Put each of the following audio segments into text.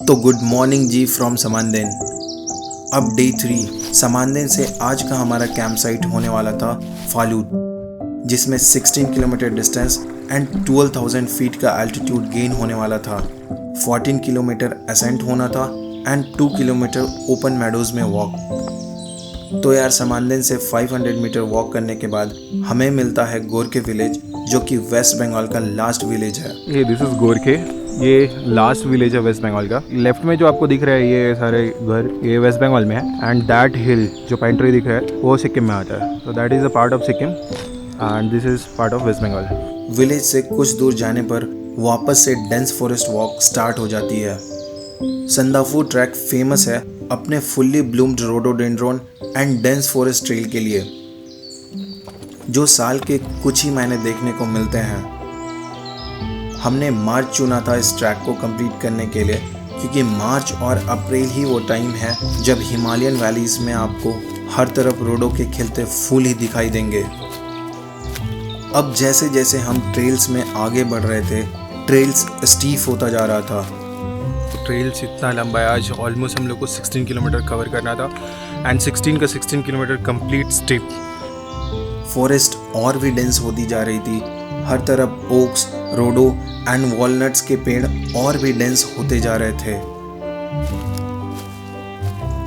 तो good morning ji from समानदेन। अब day 3 समानदेन से आज का हमारा कैंप साइट होने वाला था फालूट, जिसमें 16 किलोमीटर डिस्टेंस एंड 12,000 फीट का एल्टीट्यूड गेन होने वाला था। 14 किलोमीटर असेंट होना था एंड 2 किलोमीटर ओपन मेडोज में वॉक। तो यार समानदेन से 500 मीटर वॉक करने के बाद हमें मिलता है गोरखे विलेज, जो कि वेस्ट बंगाल का लास्ट विलेज है। ये दिस इज़ गोरखे, ये लास्ट विलेज है वेस्ट बंगाल का। लेफ्ट में जो आपको दिख रहा है ये सारे घर, ये वेस्ट बंगाल में है। एंड दैट हिल जो पाइन ट्री दिख रहा है वो सिक्किम में आता है। तो that is a part of Sikkim and this is part of West Bengal. Village से कुछ दूर जाने पर वापस से डेंस फॉरेस्ट वॉक स्टार्ट हो जाती है। संदाफू ट्रैक फेमस है अपने fully bloomed rhododendron and dense forest trail के लिए, जो साल के कुछ ही महीने देखने को मिलते हैं। हमने मार्च चुना था इस ट्रैक को कंप्लीट करने के लिए, क्योंकि मार्च और अप्रैल ही वो टाइम है जब हिमालयन वैलीज में आपको हर तरफ रोडों के खिलते फूल ही दिखाई देंगे। अब जैसे जैसे हम ट्रेल्स में आगे बढ़ रहे थे, ट्रेल्स स्टीफ होता जा रहा था। ट्रेल्स इतना लंबा है, आज ऑलमोस्ट हम लोग को 16 किलोमीटर कवर करना था एंड 16 किलोमीटर कंप्लीट स्टिप। फॉरेस्ट और भी डेंस होती जा रही थी, हर तरफ ओक्स, रोडो एंड वॉलनट्स के पेड़ और भी डेंस होते जा रहे थे।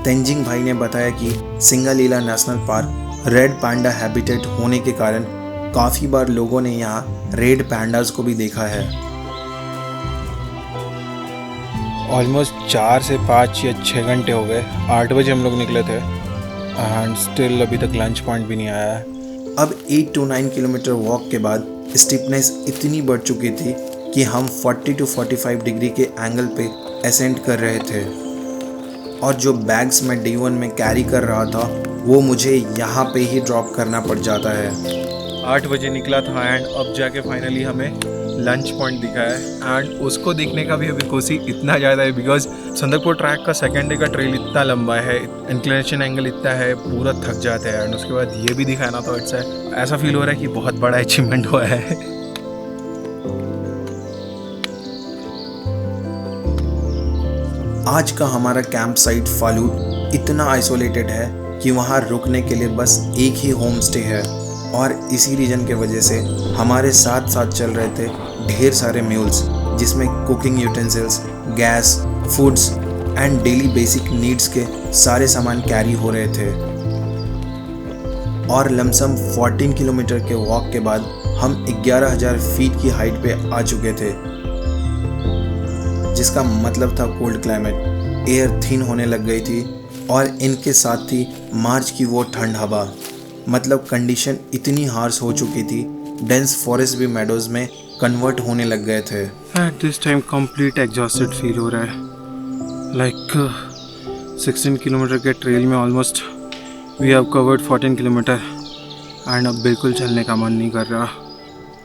तेंजिंग भाई ने बताया कि सिंगालीला नेशनल पार्क रेड पैंडा हैबिटेट होने के कारण काफ़ी बार लोगों ने यहाँ रेड पैंडास को भी देखा है। ऑलमोस्ट 4 से 5 या 6 घंटे हो गए। 8 बजे हम लोग निकले थे एंड स्टिल अभी तक लंच पॉइंट भी नहीं आया है। अब 8 to 9 किलोमीटर वॉक के बाद स्टीपनेस इतनी बढ़ चुकी थी कि हम 40 to 45 डिग्री के एंगल पे असेंड कर रहे थे, और जो बैग्स मैं D1 में कैरी कर रहा था वो मुझे यहाँ पे ही ड्रॉप करना पड़ जाता है। 8 बजे निकला था एंड अब जाके फाइनली हमें लंच पॉइंट दिखा है एंड उसको देखने का भी अभी कोसी इतना ज़्यादा है बिकॉज संदकपुर ट्रैक का सेकेंड डे का ट्रेल इतना लंबा है, इंक्लिनेशन एंगल इतना है, पूरा थक जाते हैं एंड उसके बाद ये भी दिखाना तो इट्स ऐसा फील हो रहा है कि बहुत बड़ा अचीवमेंट हुआ है। आज का हमारा कैंप साइट फालूट इतना आइसोलेटेड है कि वहाँ रुकने के लिए बस एक ही होम स्टे है, और इसी रीजन के वजह से हमारे साथ साथ चल रहे थे ढेर सारे म्यूल्स, जिसमें cooking utensils, gas, foods and daily basic needs के सारे सामान कैरी हो रहे थे। और लमसम 14 किलोमीटर के वॉक के बाद हम 11,000 फीट की हाइट पे आ चुके थे, जिसका मतलब था कोल्ड क्लाइमेट, एयर थिन होने लग गई थी और इनके साथ थी मार्च की वो ठंड हवा। मतलब कंडीशन इतनी हार्श हो चुकी थी, डेंस फॉरेस्ट भी मेडोज में कन्वर्ट होने लग गए थे। At this time complete exhausted feel हो रहा है। लाइक 16 किलोमीटर के ट्रेल में almost we have covered 14 kilometre and अब बिल्कुल चलने का मन नहीं कर रहा।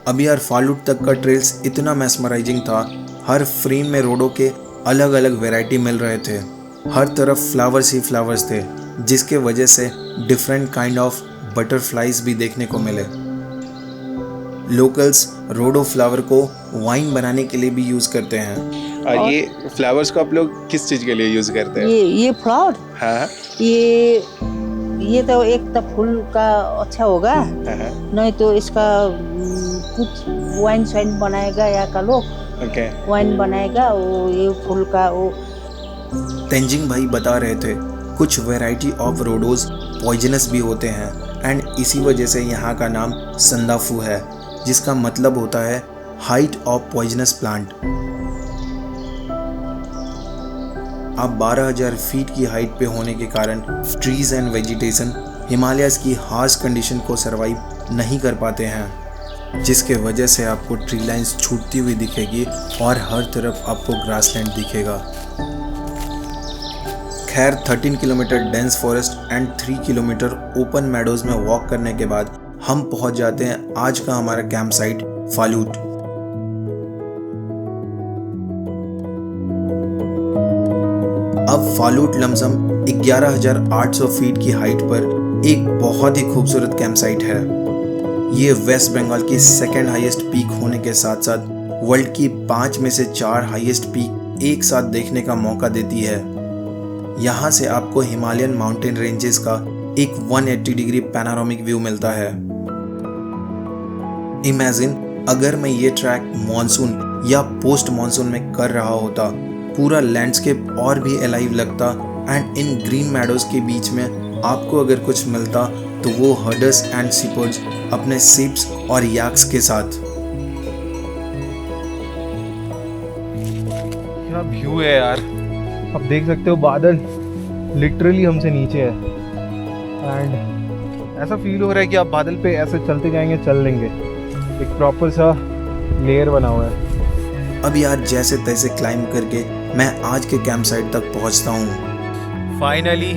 अब यार फालूट तक का ट्रेल्स इतना मैस्मराइजिंग था, हर फ्रेम में रोडों के अलग अलग वैरायटी मिल रहे थे, हर तरफ फ्लावर्स ही फ्लावर्स थे, जिसके वजह से डिफरेंट काइंड ऑफ बटरफ्लाइज भी देखने को मिले। लोकल्स रोडो फ्लावर को वाइन बनाने के लिए भी यूज करते हैं। और ये फ्लावर्स को आप लोग किस चीज के लिए यूज करते हैं? ये फ्लावर, हाँ, ये तो एक तो फूल का अच्छा होगा, नहीं तो इसका कुछ वाइन शाइन बनाएगा या का लोग वाइन बनाएगा, वो ये फूल का वो। तेंजिंग भाई बता रहे थे कुछ वैरायटी ऑफ रोडोज पॉइजनस भी होते हैं एंड इसी वजह से यहाँ का नाम संदाफू है, जिसका मतलब होता है हाइट ऑफ पॉइजनस प्लांट। अब 12,000 फीट की हाइट पे होने के कारण ट्रीज एंड वेजिटेशन हिमालयस की हार्श कंडीशन को सरवाइव नहीं कर पाते हैं, जिसके वजह से आपको ट्री लाइन्स छूटती हुई दिखेगी और हर तरफ आपको ग्रासलैंड दिखेगा। खैर 13 kilometre dense forest and 3 kilometre open meadows में वॉक करने के बाद हम पहुंच जाते हैं आज का हमारा कैंप साइट फालूट। अब फालूट लमसम 11,800 फीट की हाइट पर एक बहुत ही खूबसूरत कैंप साइट है। ये वेस्ट बंगाल की सेकेंड हाईएस्ट पीक होने के साथ साथ वर्ल्ड की 5 में से 4 हाईएस्ट पीक एक साथ देखने का मौका देती है। यहाँ से आपको हिमालयन माउंटेन रेंजेस का एक 180 डिग्री पैनोरामिक व्यू मिलता है। इमेजिन अगर मैं ये ट्रैक मॉनसून या पोस्ट मॉनसून में कर रहा होता, पूरा लैंडस्केप और भी अलाइव लगता एंड इन ग्रीन मैडोज के बीच में आपको अगर कुछ मिलता तो वो हर्डर्स एंड शिपर्स अपने सिप्स और याक्स के साथ। क्या व्यू है यार, आप देख सकते हो बादल लिटरली हमसे नीचे है एंड ऐसा फील हो रहा है कि आप बादल पे ऐसे चलते जाएंगे, चल लेंगे। एक प्रॉपर सा लेयर बना हुआ है। अब यार जैसे तैसे क्लाइंब करके मैं आज के कैंप साइट तक पहुंचता हूँ। फाइनली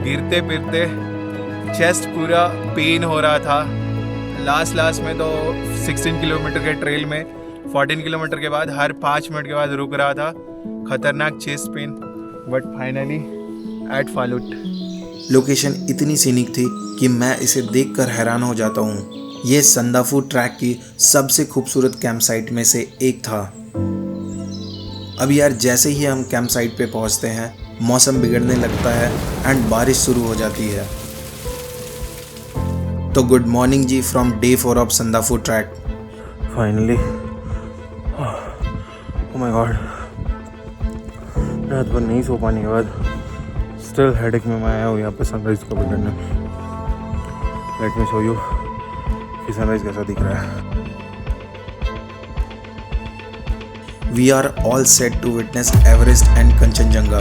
गिरते फिरते चेस्ट पूरा पेन हो रहा था। लास्ट में तो 16 किलोमीटर के ट्रेल में 14 किलोमीटर के बाद हर 5 मिनट के बाद रुक रहा था। खतरनाक chest pain, but finally at Phalut. Location इतनी सीनिक थी कि मैं इसे देखकर हैरान हो जाता हूँ। ये संदाफू ट्रैक की सबसे खूबसूरत कैंप साइट में से एक था। अब यार जैसे ही हम कैंप साइट पे पहुँचते हैं, मौसम बिगड़ने लगता है एंड बारिश शुरू हो जाती है। तो good morning ji from day 4 of Sandakphu trek. Finally, oh my God, रात भर नहीं सो पाने के बाद स्टिल हेडेक में मैं आया हूँ यहाँ पे सनराइज को करने। लेट मी शो यू कि सनराइज कैसा दिख रहा है। We are all set to witness Everest and Kanchenjunga.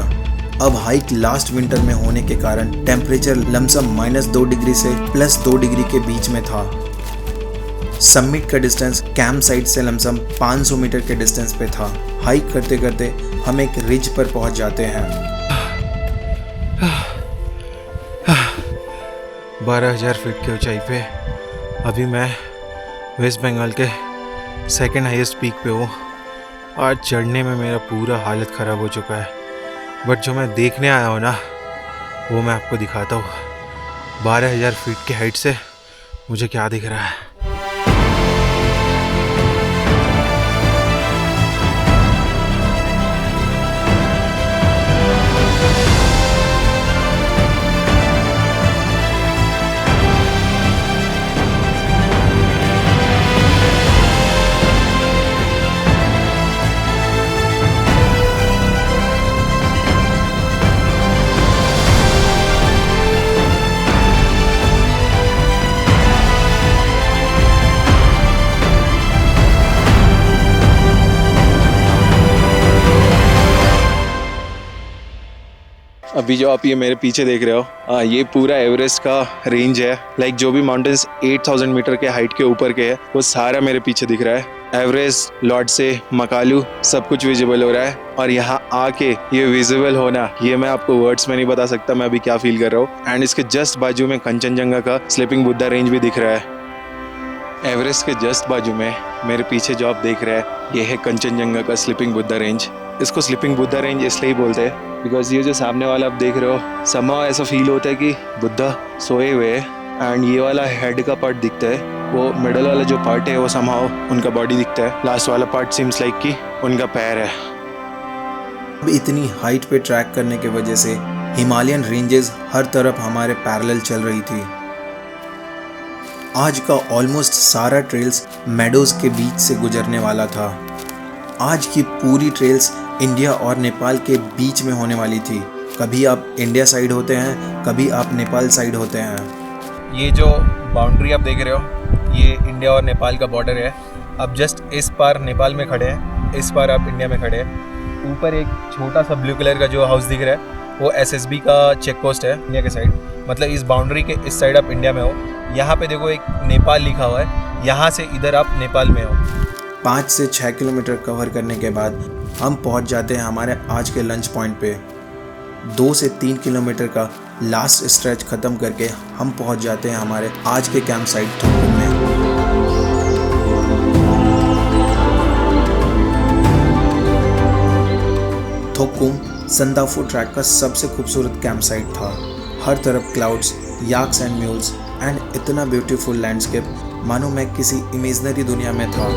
अब हाइक लास्ट विंटर में होने के कारण टेम्परेचर लमसम -2 डिग्री से +2 डिग्री के बीच में था। समिट का डिस्टेंस कैंप साइट से लमसम 500 मीटर के डिस्टेंस पे था। हाइक करते करते हम एक रिज पर पहुंच जाते हैं। 12,000 फीट की ऊंचाई पे अभी मैं वेस्ट बंगाल के सेकंड हाईएस्ट पीक पे हूँ। आज चढ़ने में मेरा पूरा हालत ख़राब हो चुका है, बट जो मैं देखने आया हूँ ना वो मैं आपको दिखाता हूँ। 12,000 फीट की हाइट से मुझे क्या दिख रहा है। अभी जो आप ये मेरे पीछे देख रहे हो, ये पूरा एवरेस्ट का रेंज है। लाइक जो भी माउंटेन्स 8,000 मीटर के हाइट के ऊपर के है वो सारा मेरे पीछे दिख रहा है। एवरेस्ट, लॉटसे, मकालू सब कुछ विजिबल हो रहा है। और यहाँ आके ये विजिबल होना, ये मैं आपको वर्ड्स में नहीं बता सकता मैं अभी क्या फील कर रहा हूँ। एंड इसके जस्ट बाजू में कंचनजंगा का स्लीपिंग बुद्धा रेंज भी दिख रहा है। एवरेस्ट के जस्ट बाजू में मेरे पीछे जो आप देख रहे हैं ये है कंचनजंगा का स्लीपिंग बुद्धा रेंज। इसको स्लीपिंग बुद्धा रेंज इसलिए बोलते हैं बिकॉज ये जो सामने वाला आप देख रहे हो, समहाउ ऐसा फील होता है कि बुद्धा सोए हुए हैं। एंड ये वाला हेड का पार्ट दिखता है, वो मिडल वाला जो पार्ट है वो समहाउ उनका बॉडी दिखता है। लास्ट वाला पार्ट सीम्स लाइक कि उनका पैर है। अब इतनी हाइट पे ट्रैक करने की वजह से हिमालयन रेंजेस हर तरफ हमारे पैरेलल चल रही थी। आज का ऑलमोस्ट सारा ट्रेल्स मेडोज के बीच से गुजरने वाला था। आज की पूरी ट्रेल्स इंडिया और नेपाल के बीच में होने वाली थी। कभी आप इंडिया साइड होते हैं, कभी आप नेपाल साइड होते हैं। ये जो बाउंड्री आप देख रहे हो ये इंडिया और नेपाल का बॉर्डर है। अब जस्ट इस पार नेपाल में खड़े हैं, इस पार आप इंडिया में खड़े हैं। ऊपर एक छोटा सा ब्लू कलर का जो हाउस दिख रहा है वो SSB का चेक पोस्ट है इंडिया के साइड। मतलब इस बाउंड्री के इस साइड आप इंडिया में हो। यहाँ पे देखो एक नेपाल लिखा हुआ है, यहाँ से इधर आप नेपाल में हो। 5 से 6 किलोमीटर कवर करने के बाद हम पहुंच जाते हैं हमारे आज के लंच पॉइंट पे। 2 से 3 किलोमीटर का लास्ट स्ट्रेच ख़त्म करके हम पहुंच जाते हैं हमारे आज के कैंप साइट थोकुम में। थोकुम संदाफू ट्रैक का सबसे खूबसूरत कैंप साइट था। हर तरफ क्लाउड्स, याक्स एंड म्यूल्स एंड इतना ब्यूटीफुल लैंडस्केप, मानो मैं किसी इमेजिनरी दुनिया में था।